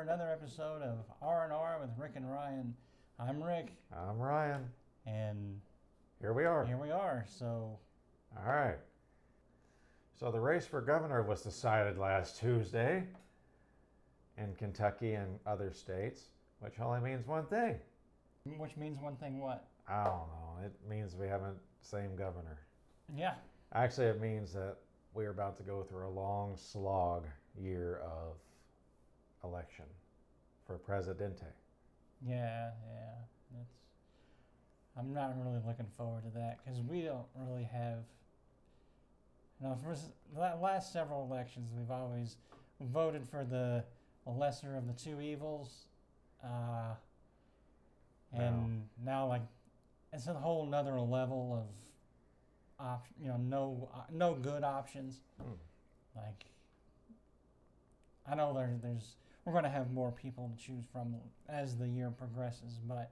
for another episode of RNR with Rick and Ryan. I'm Rick. I'm Ryan. And here we are. So, all right. So the race for governor was decided last Tuesday in Kentucky and other states, which only means one thing. Which means one thing what? I don't know. It means we haven't same governor. Yeah. Actually, it means that we're about to go through a long slog year of election for Presidente. Yeah. I'm not really looking forward to that because we don't really have. For the last several elections, we've always voted for the lesser of the two evils, and now it's a whole nother level of no good options. I know there's we're going to have more people to choose from as the year progresses, but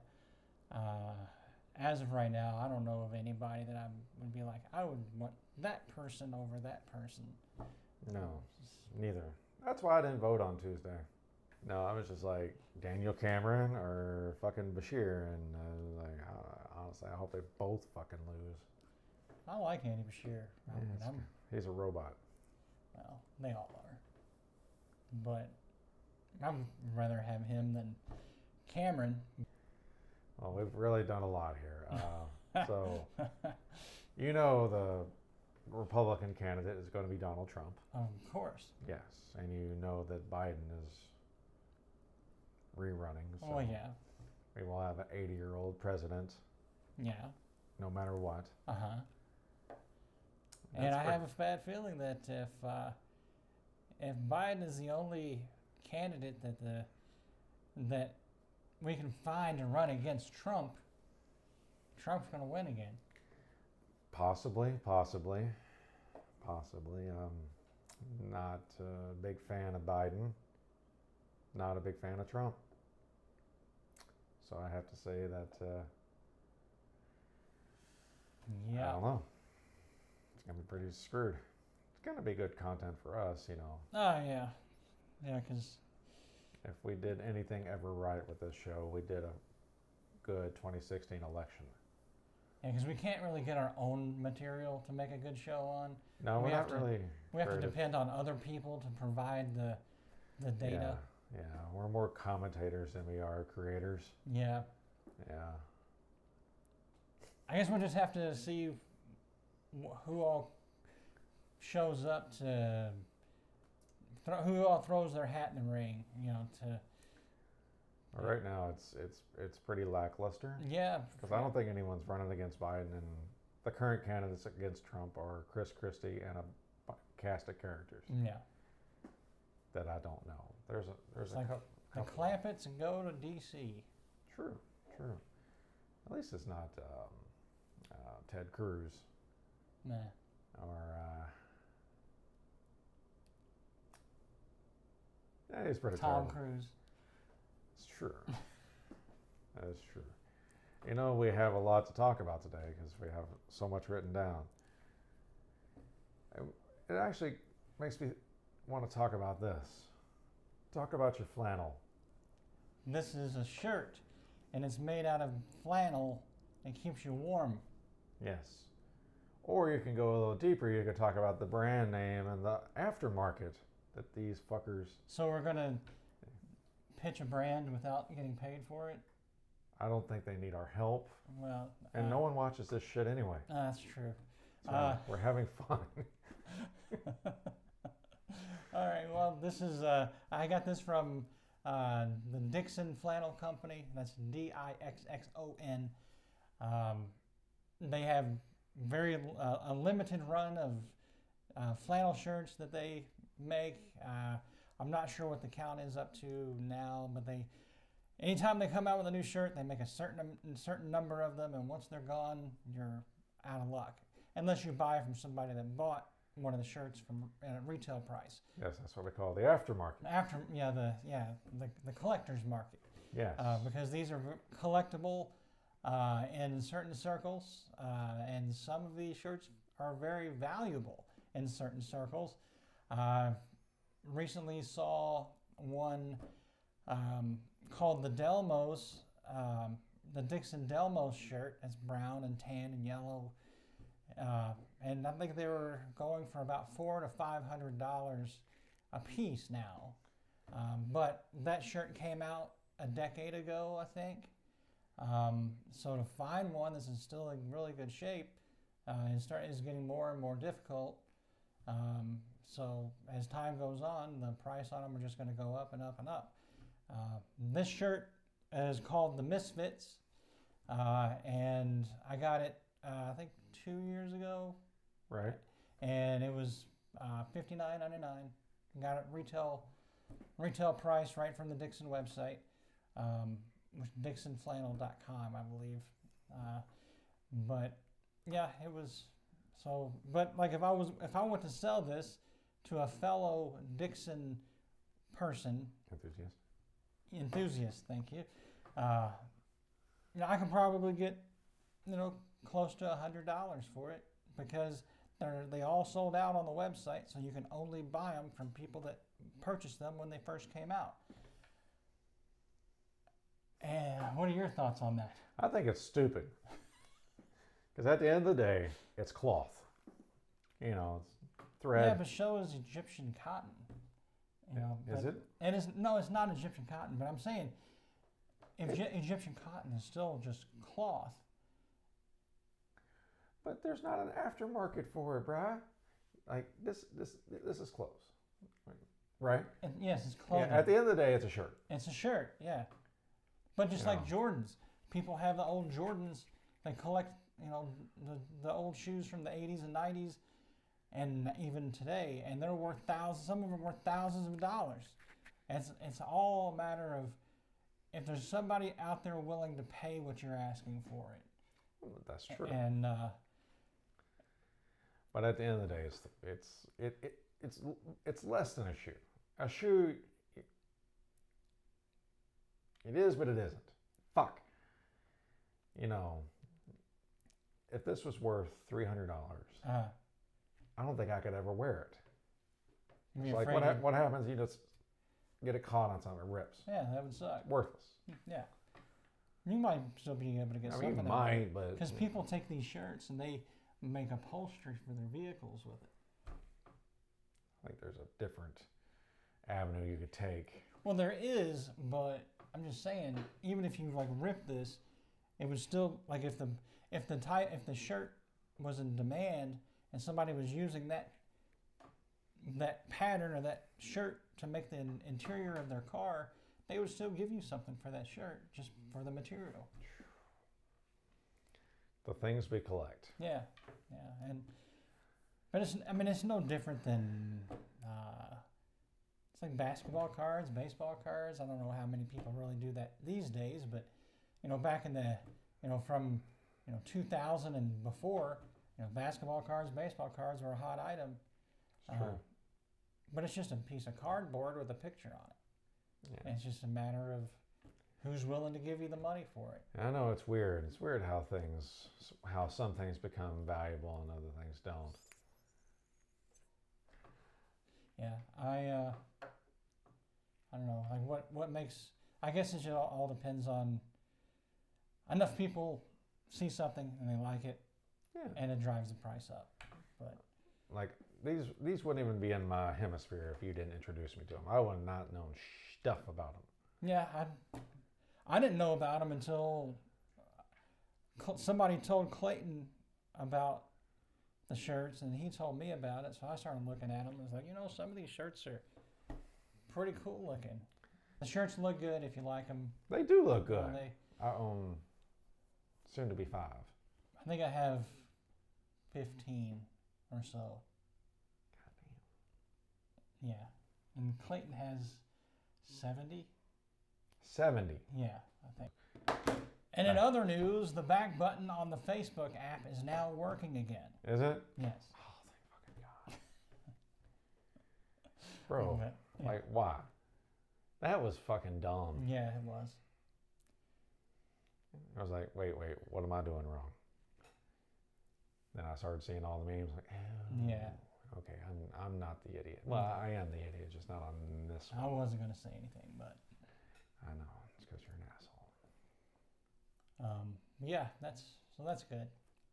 as of right now, I don't know of anybody that I would be like, I would want that person over that person. No, neither. That's why I didn't vote on Tuesday. No, I was just like Daniel Cameron or fucking Bashir, and honestly, I hope they both fucking lose. I like Andy Bashir. He's a robot. Well, they all are. But I'd rather have him than Cameron. Well, we've really done a lot here. So, the Republican candidate is going to be Donald Trump. Of course. Yes, and you know that Biden is rerunning. So oh, yeah. We will have an 80-year-old president. Yeah. No matter what. Uh-huh. And I have a bad feeling that if Biden is the only candidate that we can find to run against Trump, Trump's going to win again. Possibly. Not a big fan of Biden. Not a big fan of Trump. So I have to say that. Yeah. I don't know. It's going to be pretty screwed. It's going to be good content for us, Oh, yeah. Yeah, because if we did anything ever right with this show, we did a good 2016 election. Yeah, because we can't really get our own material to make a good show on. No, we're not really. We have to depend on other people to provide the data. Yeah, we're more commentators than we are creators. Yeah. Yeah. I guess we'll just have to see who all shows up to. Who all throws their hat in the ring, to... Right now, it's pretty lackluster. Yeah. Because I don't think anyone's running against Biden, and the current candidates against Trump are Chris Christie and a cast of characters. Yeah. That I don't know. There's a couple. The Clampetts go to D.C. True. At least it's not Ted Cruz. Nah. Or... yeah, he's pretty Tom terrible. Cruise. It's true. That is true. We have a lot to talk about today because we have so much written down. It actually makes me want to talk about this. Talk about your flannel. This is a shirt, and it's made out of flannel and keeps you warm. Yes. Or you can go a little deeper. You can talk about the brand name and the aftermarket that these fuckers... So we're going to pitch a brand without getting paid for it? I don't think they need our help. Well... and no one watches this shit anyway. That's true. So we're having fun. All right, well, this is... I got this from the Dixxon Flannel Company. That's Dixxon. They have a limited run of flannel shirts that they make. I'm not sure what the count is up to now, but anytime they come out with a new shirt, they make a certain number of them, and once they're gone, you're out of luck. Unless you buy from somebody that bought one of the shirts from at a retail price. Yes, that's what we call the aftermarket. The collector's market. Yes. Because these are collectible in certain circles, and some of these shirts are very valuable in certain circles. Recently saw one called the Delmos, the Dixxon Delmos shirt. It's brown and tan and yellow. And I think they were going for about $400 to $500 a piece now. But that shirt came out a decade ago, I think. So to find one that's still in really good shape is getting more and more difficult. So as time goes on, the price on them are just going to go up and up and up. This shirt is called the Misfits, and I got it I think 2 years ago. Right. And it was $59.99. Got it retail price right from the Dixxon website, which DixxonFlannel.com, I believe. But yeah, it was so. But like if I went to sell this to a fellow Dixxon person, enthusiast, thank you. I can probably get close to $100 for it because they all sold out on the website, so you can only buy them from people that purchased them when they first came out. And what are your thoughts on that? I think it's stupid. Because at the end of the day, it's cloth. It's thread. Yeah, but so is Egyptian cotton. Is it? And it's not Egyptian cotton, but I'm saying Egyptian cotton is still just cloth. But there's not an aftermarket for it, bruh. Like this is clothes, right? And yes, it's clothing. Yeah, at the end of the day, it's a shirt. It's a shirt, yeah. But just like Jordans, people have the old Jordans. They collect, the old shoes from the 80s and 90s, and even today, and they're worth thousands. Some of them are worth thousands of dollars. It's all a matter of if there's somebody out there willing to pay what you're asking for it. Well, that's true. And but at the end of the day, it's less than a shoe. A shoe, it is, but it isn't. Fuck. If this was worth $300, I don't think I could ever wear it. It's like what happens? You just get it caught on something, it rips. Yeah, that would suck. Worthless. Yeah. You might still be able to get something. You might, but because people take these shirts and they make upholstery for their vehicles with it. I think there's a different avenue you could take. Well, there is, but I'm just saying, even if you rip this, it would still if the shirt was in demand and somebody was using that pattern or that shirt to make the interior of their car, they would still give you something for that shirt just for the material. The things we collect. Yeah, but it's no different than it's like basketball cards, baseball cards. I don't know how many people really do that these days, but back in the from 2000 and before, basketball cards, baseball cards were a hot item. True. But it's just a piece of cardboard with a picture on it. Yeah. And it's just a matter of who's willing to give you the money for it. I know it's weird. It's weird how some things become valuable and other things don't. Yeah, I don't know. What makes? I guess it all depends on enough people see something and they like it, and it drives the price up. But these wouldn't even be in my hemisphere if you didn't introduce me to them. I would have not known stuff about them. Yeah, I didn't know about them until somebody told Clayton about the shirts, and he told me about it. So I started looking at them. I was like, some of these shirts are pretty cool looking. The shirts look good if you like them. They do look good. I own soon to be 5. I think I have 15 or so. Yeah. And Clayton has 70? 70. Yeah, I think. And in other news, the back button on the Facebook app is now working again. Is it? Yes. Oh, thank fucking God. Bro, why? That was fucking dumb. Yeah, it was. I was like, wait, what am I doing wrong? Then I started seeing all the memes, yeah. Okay, I'm not the idiot. Well, I am the idiot, just not on this one. I wasn't going to say anything, but... I know. It's because you're an asshole. Yeah, that's good.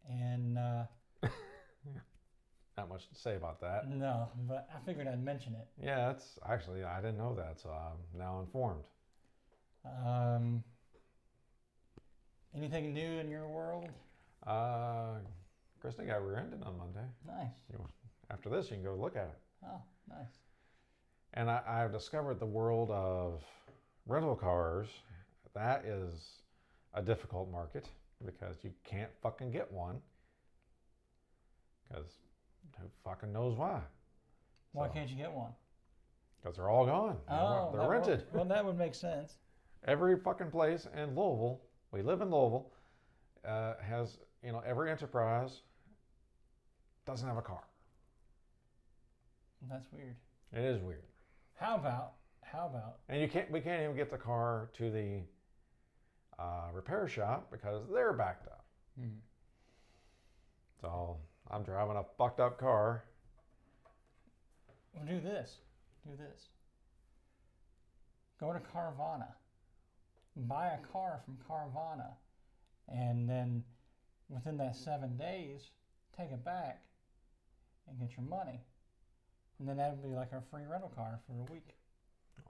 And Not much to say about that. no, but I figured I'd mention it. Yeah, it's actually, I didn't know that, so I'm now informed. Anything new in your world? Kristen got rear-ended on Monday. Nice. After this, you can go look at it. Oh, nice. And I've discovered the world of rental cars. That is a difficult market because you can't fucking get one. Because who fucking knows why? Why can't you get one? Because they're all gone. Oh, they're rented. Well, that would make sense. Every fucking place in Louisville, we live in Louisville, has, every enterprise doesn't have a car. That's weird. It is weird. How about? And we can't even get the car to the repair shop because they're backed up. Hmm. So I'm driving a fucked up car. Well, do this. Go to Carvana. Buy a car from Carvana. And then within that 7 days, take it back and get your money. And then that would be like a free rental car for a week.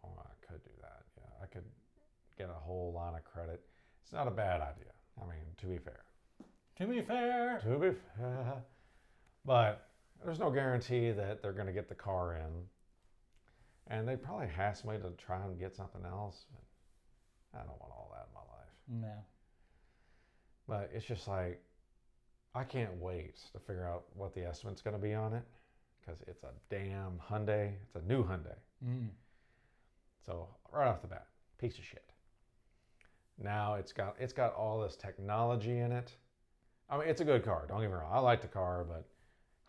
Oh, I could do that. Yeah, I could get a whole line of credit. It's not a bad idea. I mean, to be fair. But there's no guarantee that they're going to get the car in. And they probably asked me to try and get something else. But I don't want all that in my life. No. But it's just like, I can't wait to figure out what the estimate's going to be on it. Because it's a damn Hyundai. It's a new Hyundai. Mm. So right off the bat, piece of shit. Now it's got all this technology in it. I mean, it's a good car. Don't get me wrong. I like the car, but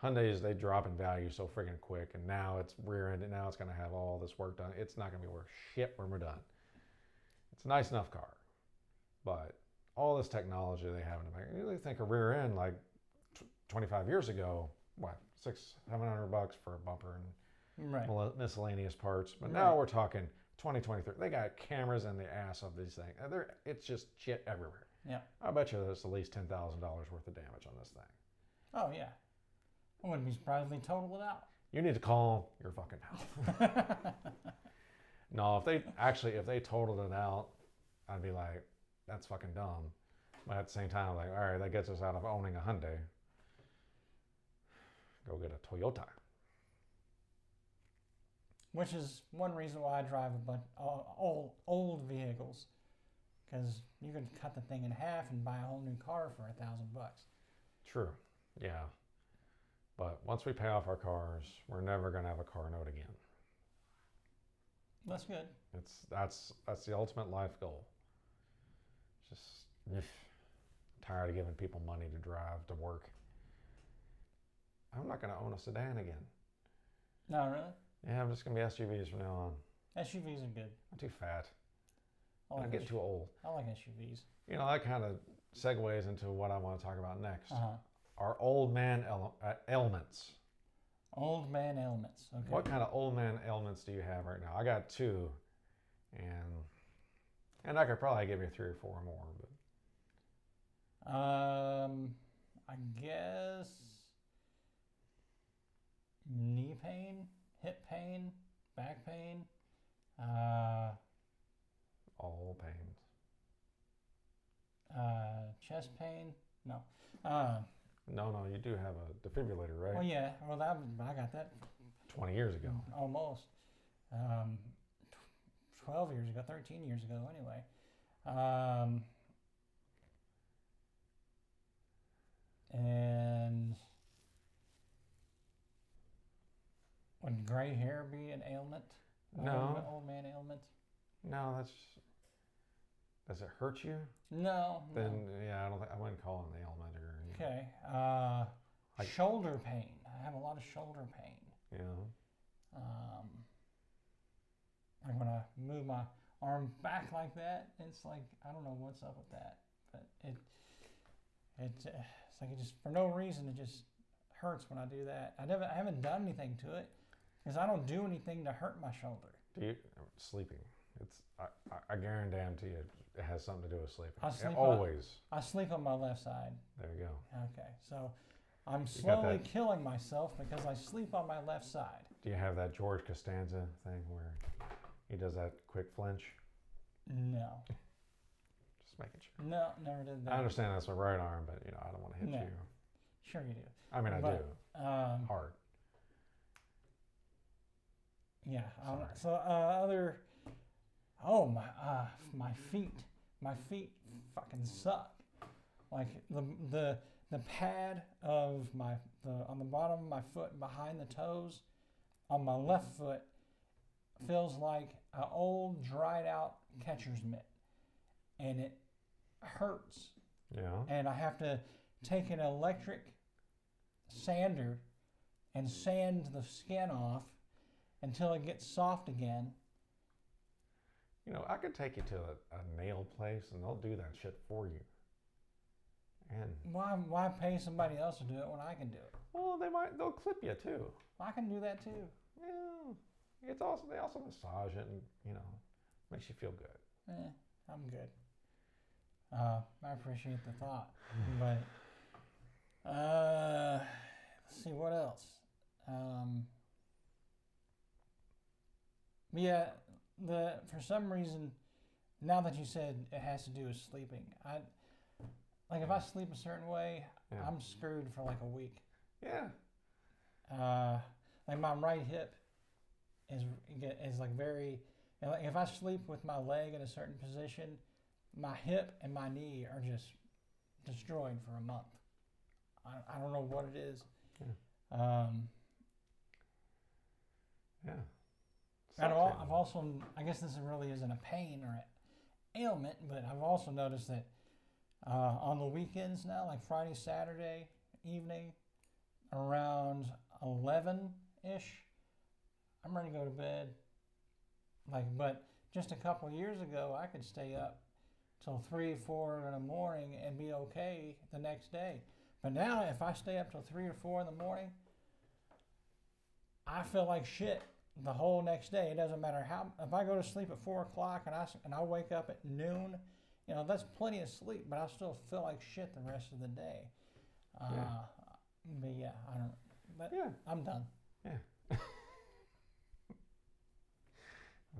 Hyundais, they drop in value so friggin' quick. And now it's rear-ended. Now it's going to have all this work done. It's not going to be worth shit when we're done. It's a nice enough car. But all this technology they have in the back. You really think a rear end like 25 years ago, what, $600-700 for a bumper and Right. miscellaneous parts. But Right. now we're talking 2023. They got cameras in the ass of these things. It's just shit everywhere. Yeah. I bet you there's at least $10,000 worth of damage on this thing. Oh, yeah. I wouldn't be surprised if they totaled it out. You need to calm your fucking mouth. No, if they totaled it out, I'd be like, that's fucking dumb. But at the same time, like, all right, that gets us out of owning a Hyundai. Go get a Toyota. Which is one reason why I drive a bunch old vehicles, because you can cut the thing in half and buy a whole new car for $1,000. True. Yeah. But once we pay off our cars, we're never going to have a car note again. That's good. That's the ultimate life goal. Just tired of giving people money to drive to work. I'm not going to own a sedan again. No, really? Yeah, I'm just going to be SUVs from now on. SUVs are good. I'm too fat. I I'm getting too old. I like SUVs. That kind of segues into what I want to talk about next. Uh-huh. Our old man ailments. Old man ailments. Okay. What kind of old man ailments do you have right now? I got 2, and I could probably give you 3 or 4 more. But I guess knee pain, hip pain, back pain, all pains. chest pain. No. No, you do have a defibrillator, right? Well, yeah. Well, I got that 20 years ago. almost. 12 years ago, 13 years ago, anyway. And would gray hair be an ailment? No. Old man ailment? No, does it hurt you? No. Then yeah, I wouldn't call it an ailment or. Okay. Like- Shoulder pain. I have a lot of shoulder pain. Yeah. Like when I move my arm back like that, it's like I don't know what's up with that, but it's like it just for no reason it just hurts when I do that. I haven't done anything to it because I don't do anything to hurt my shoulder. Sleeping? I guarantee you it has something to do with sleeping. I sleep on my left side. There you go. Okay, so I'm slowly killing myself because I sleep on my left side. Do you have that George Costanza thing where he does that quick flinch? No. Just making sure. No, never did that. I understand that's my right arm, but I don't want to hit you. Sure you do. I mean, I do. Hard. Yeah. So other. Oh my feet. My feet fucking suck. Like the pad of on the bottom of my foot behind the toes, on my left foot, feels like an old dried out catcher's mitt, and it hurts. Yeah. And I have to take an electric sander and sand the skin off until it gets soft again. I could take you to a nail place and they'll do that shit for you. And why pay somebody else to do it when I can do it? Well, they'll clip you too. I can do that too. Yeah. They also massage it and makes you feel good. I'm good. I appreciate the thought, but let's see what else. For some reason, now that you said it has to do with sleeping, if I sleep a certain way, I'm screwed for like a week. Yeah. Like my right hip is like very. If I sleep with my leg in a certain position, my hip and my knee are just destroyed for a month. I don't know what it is. Yeah. Yeah. I've also, I guess this really isn't a pain or an ailment, but I've also noticed that on the weekends now, like Friday, Saturday evening, around 11-ish, I'm ready to go to bed. But just a couple years ago, I could stay up till 3, 4 in the morning and be okay the next day. But now, if I stay up till 3 or 4 in the morning, I feel like shit the whole next day. It doesn't matter how. If I go to sleep at 4 o'clock and I wake up at noon, that's plenty of sleep. But I still feel like shit the rest of the day. But yeah, I don't. But yeah, I'm done. Yeah.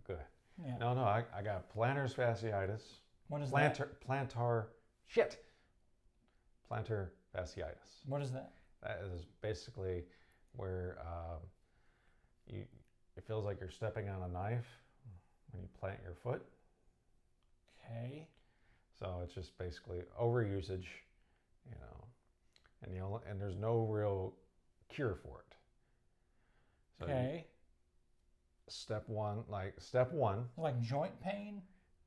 Good. Yeah. No, I got plantar fasciitis. What is that? Plantar fasciitis. What is that? That is basically where it feels like you're stepping on a knife when you plant your foot. Okay. So it's just basically overusage, and there's no real cure for it. So okay. Step one. Like joint pain?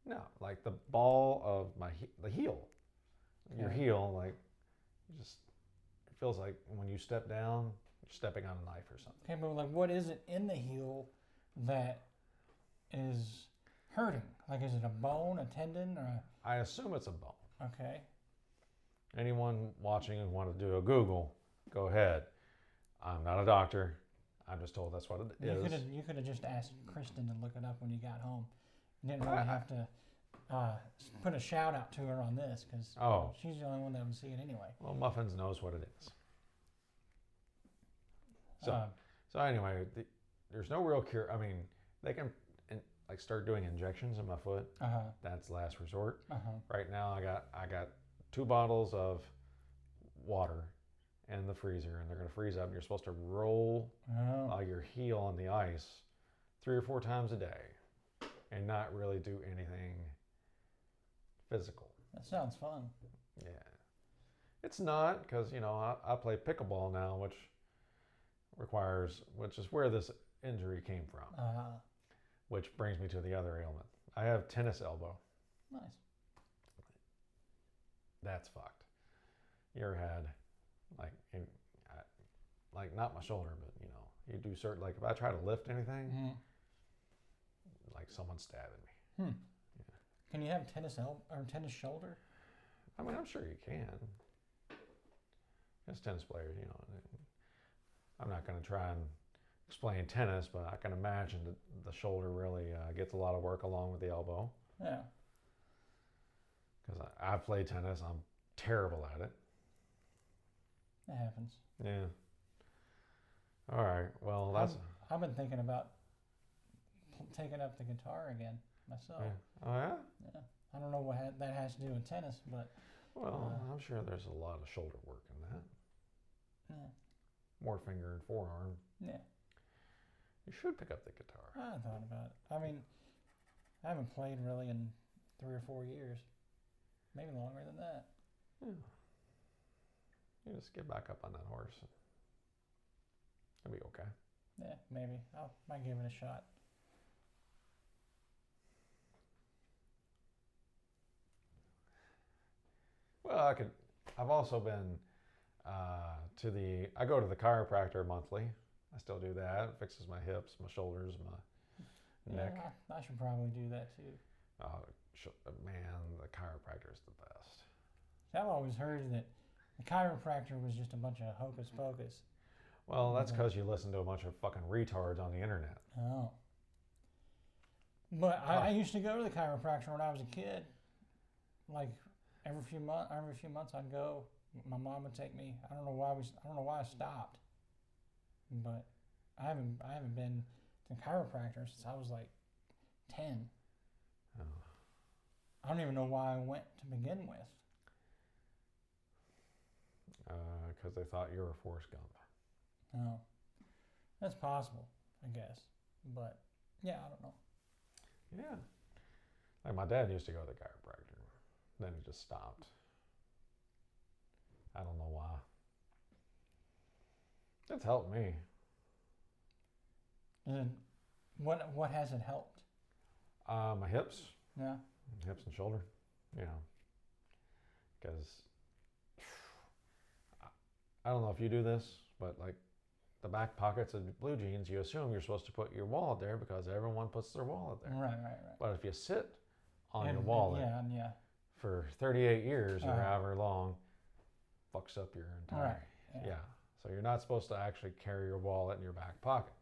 No, like the ball of the heel. Okay. Your heel, it feels like when you step down, you're stepping on a knife or something. Okay, but what is it in the heel that is hurting? Like, is it a bone, a tendon, or I assume it's a bone. Okay. Anyone watching and want to do a Google, go ahead. I'm not a doctor. I'm just told that's what it is. You could have just asked Kristen to look it up when you got home. You didn't really have to put a shout out to her on this because she's the only one that would see it anyway. Well, Muffins knows what it is. So anyway, there's no real cure. I mean, they can start doing injections in my foot. That's last resort. Right now, I got 2 bottles of water in the freezer, and they're going to freeze up. And you're supposed to roll your heel on the ice 3 or 4 times a day, and not really do anything physical. That sounds fun. Yeah, it's not because I play pickleball now, which is where this injury came from. Which brings me to the other ailment. I have tennis elbow. Nice. That's fucked. You ever had not my shoulder, but you do certain, if I try to lift anything, like someone's stabbing me. Yeah. Can you have tennis elbow or tennis shoulder? I mean, I'm sure you can. As tennis players, I'm not going to try and was playing tennis, but I can imagine that the shoulder really gets a lot of work along with the elbow. Yeah. Because I've played tennis, I'm terrible at it. It happens. Yeah. All right. Well, that's. I've been thinking about taking up the guitar again myself. Yeah. Oh yeah. Yeah. I don't know what that has to do with tennis, but. Well, I'm sure there's a lot of shoulder work in that. Yeah. More finger and forearm. Yeah. You should pick up the guitar. I thought about it. I mean, I haven't played really in 3 or 4 years, maybe longer than that. Yeah. You just get back up on that horse. It'll be okay. Yeah, maybe. I might give it a shot. Well, I've also been I go to the chiropractor monthly. I still do that. It fixes my hips, my shoulders, my neck. I should probably do that too. Oh, man, the chiropractor is the best. I've always heard that the chiropractor was just a bunch of hocus pocus. Well, that's because you listen to a bunch of fucking retards on the internet. Oh. But I used to go to the chiropractor when I was a kid. Like every few months I'd go. My mom would take me. I don't know why I stopped. But I haven't been to chiropractor since I was like 10. Oh. I don't even know why I went to begin with. Because they thought you were Forrest Gump. Oh, that's possible, I guess. But yeah, I don't know. Yeah. Like my dad used to go to the chiropractor. Then he just stopped. I don't know why. It's helped me. What has it helped? My hips. Yeah. Hips and shoulder. You know. Because I don't know if you do this, but like the back pockets of blue jeans, you assume you're supposed to put your wallet there because everyone puts their wallet there. Right. But if you sit on your wallet for 38 years or however long, fucks up your entire... Right. Yeah. So you're not supposed to actually carry your wallet in your back pocket.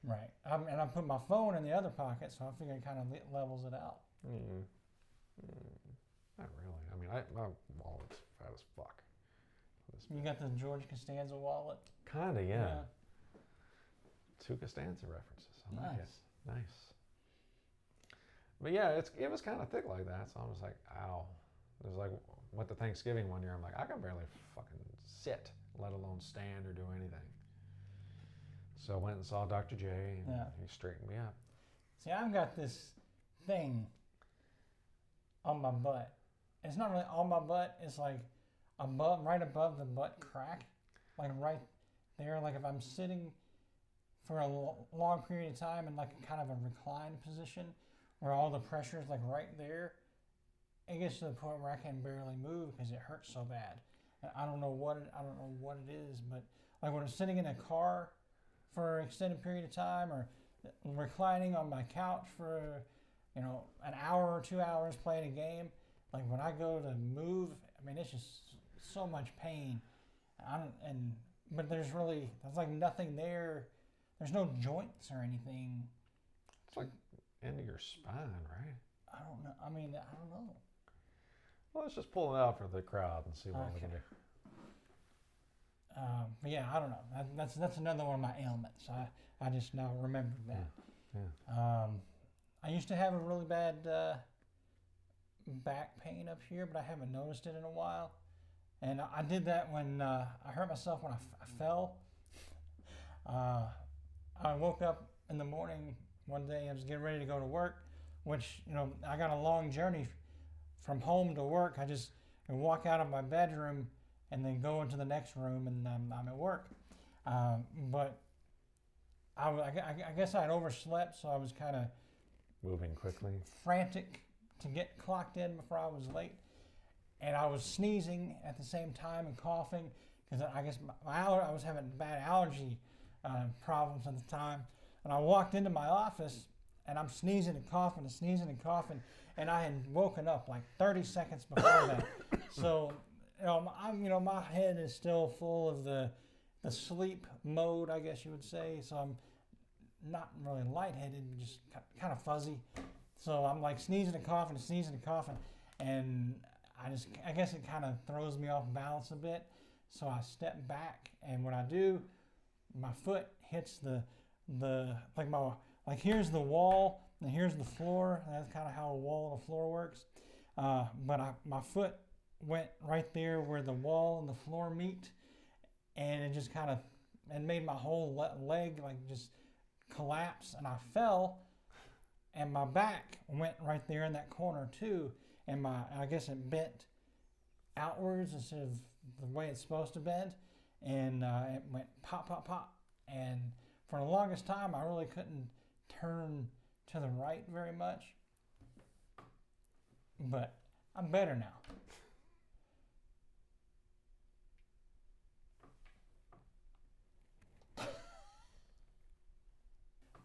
Right. And I put my phone in the other pocket, so I figure it kind of levels it out. Not really. I mean, my wallet's fat as fuck. You got the George Costanza wallet? Kind of, yeah. 2 Costanza references. I like it. Nice. But yeah, it was kind of thick like that, so I was like, ow. It was like, went to Thanksgiving one year, I'm like, I can barely fucking sit, let alone stand or do anything. So I went and saw Dr. J, and he straightened me up. See, I've got this thing on my butt. It's not really on my butt, it's like right above the butt crack, like right there. Like if I'm sitting for a long period of time in like a kind of a reclined position where all the pressure is like right there, it gets to the point where I can barely move because it hurts so bad. And I don't know what it is, but like when I'm sitting in a car for an extended period of time or reclining on my couch for an hour or 2 hours playing a game, like when I go to move, I mean it's just so much pain. But there's like nothing there. There's no joints or anything. It's like into your spine, right? I don't know. I mean, I don't know. Well, let's just pull it out for the crowd and see what we can do. But yeah, I don't know. That's another one of my ailments. I just now remembered that. Yeah. I used to have a really bad back pain up here, but I haven't noticed it in a while. And I did that when I hurt myself when I fell. I woke up in the morning one day. I was getting ready to go to work, which I got a long journey from home to work. I just walk out of my bedroom and then go into the next room, and I'm at work. But I guess I had overslept, so I was kind of moving quickly, frantic to get clocked in before I was late. And I was sneezing at the same time and coughing because I guess I was having bad allergy problems at the time. And I walked into my office and I'm sneezing and coughing and sneezing and coughing, and I had woken up like 30 seconds before that. So my head is still full of the the sleep mode, I guess you would say. So I'm not really lightheaded, just kind of fuzzy. So I'm like sneezing and coughing, and I guess it kind of throws me off balance a bit. So I step back, and when I do, my foot hits the here's the wall and here's the floor. That's kind of how a wall and a floor works. But my foot went right there where the wall and the floor meet, and it just kind of made my whole leg like just collapse, and I fell, and my back went right there in that corner too, and I guess it bent outwards instead of the way it's supposed to bend, and it went pop, pop, pop, and for the longest time I really couldn't turn to the right very much, but I'm better now.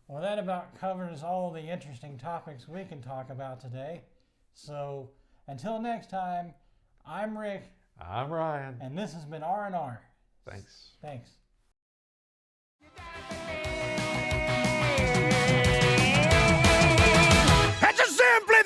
Well, that about covers all the interesting topics we can talk about today. So until next time, I'm Rick. I'm Ryan. And this has been RNR. Thanks. Thanks.